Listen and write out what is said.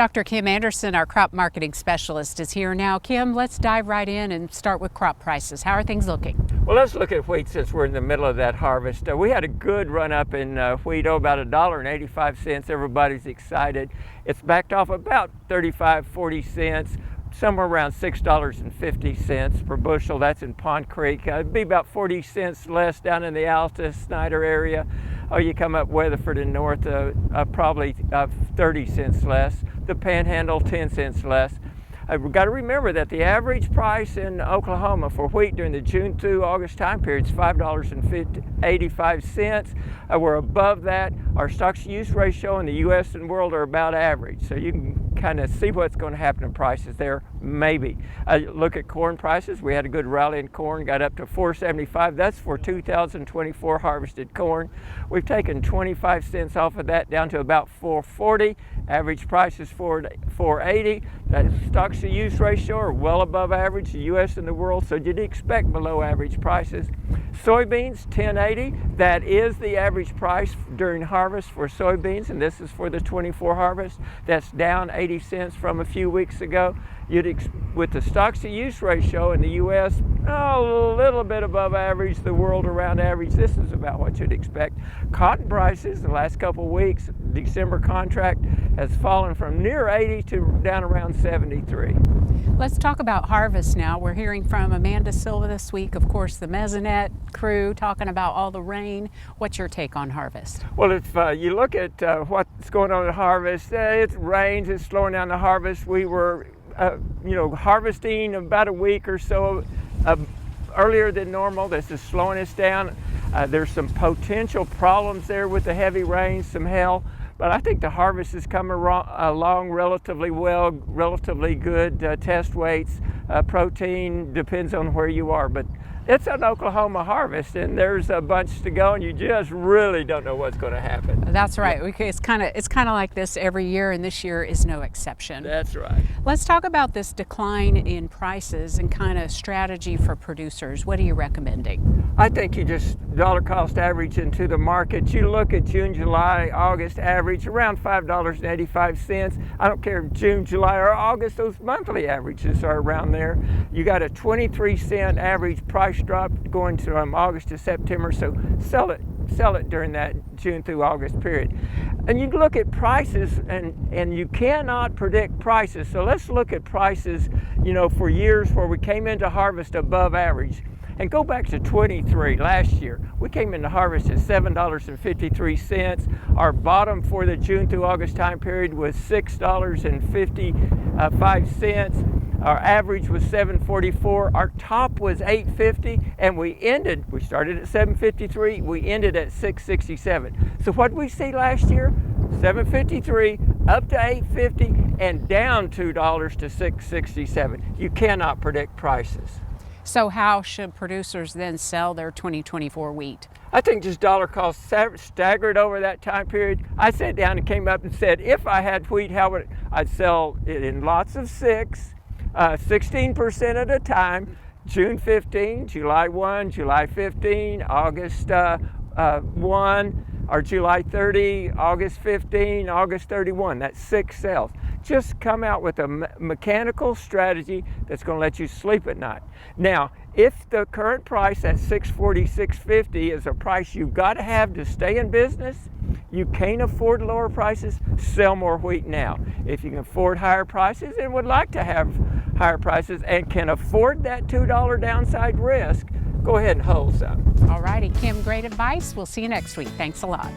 Dr. Kim Anderson, our crop marketing specialist, is here now. Kim, let's dive right in and start with crop prices. How are things looking? Well, let's look at wheat since we're in the middle of that harvest. We had a good run up in wheat, about $1.85. Everybody's excited. It's backed off about 40 cents, somewhere around $6.50 per bushel. That's in Pond Creek. It'd be about 40 cents less down in the Alta, Snyder area. Oh, you come up Weatherford and north, probably 30 cents less. The Panhandle, 10 cents less. We've got to remember that the average price in Oklahoma for wheat during the June through August time period is $5.85. We're above that. Our stocks-to-use ratio in the U.S. and world are about average. So you can kind of see what's going to happen in prices there, maybe. Look at corn prices. We had a good rally in corn, got up to $4.75. That's for 2024 harvested corn. We've taken 25 cents off of that down to about $4.40. Average price is $4.80. That stocks-to-use ratio are well above average, the U.S. and the world, so you'd expect below average prices. Soybeans, $10.80. That is the average price during harvest for soybeans, and this is for the 24 harvest. That's down 80 cents from a few weeks ago. With the stocks-to-use ratio in the U.S., a little bit above average, the world around average. This is about what you'd expect. Cotton prices the last couple of weeks, December contract has fallen from near 80 to down around 73. Let's talk about harvest now. We're hearing from Amanda Silva this week, of course, the Mesonet crew, talking about all the rain. What's your take on harvest? Well, if you look at what's going on at harvest, it rains, it's slowing down the harvest. We were harvesting about a week or so earlier than normal. This is slowing us down. There's some potential problems there with the heavy rains, some hail, but I think the harvest is coming along relatively well, relatively good test weights. Protein depends on where you are, but it's an Oklahoma harvest, and there's a bunch to go, and you just really don't know what's going to happen. That's right. Yeah. It's kind of like this every year, and this year is no exception. That's right. Let's talk about this decline in prices and kind of strategy for producers. What are you recommending? I think you just dollar cost average into the market. You look at June, July, August average around $5.85. I don't care if June, July, or August, those monthly averages are around there. You got a 23-cent average price drop going from August to September, so sell it during that June through August period. And you look at prices, and you cannot predict prices. So let's look at prices, for years where we came into harvest above average. And go back to 23, last year. We came into harvest at $7.53. Our bottom for the June through August time period was $6.55. Our average was $7.44. Our top was $8.50, and we started at $7.53, we ended at $6.67. So what did we see last year? $7.53 up to $8.50 and down $2 to $6.67. You cannot predict prices. So how should producers then sell their 2024 wheat? I think just dollar cost staggered over that time period. I sat down and came up and said, if I had wheat, I'd sell it in lots of 16% at a time, June 15, July 1, July 15, August 1, or July 30, August 15, August 31. That's 6 sales. Just come out with a mechanical strategy that's going to let you sleep at night. Now, if the current price at $6.40, $6.50 is a price you've got to have to stay in business, you can't afford lower prices, sell more wheat now. If you can afford higher prices and would like to have higher prices and can afford that $2 downside risk, go ahead and hold some. All righty, Kim, great advice. We'll see you next week. Thanks a lot.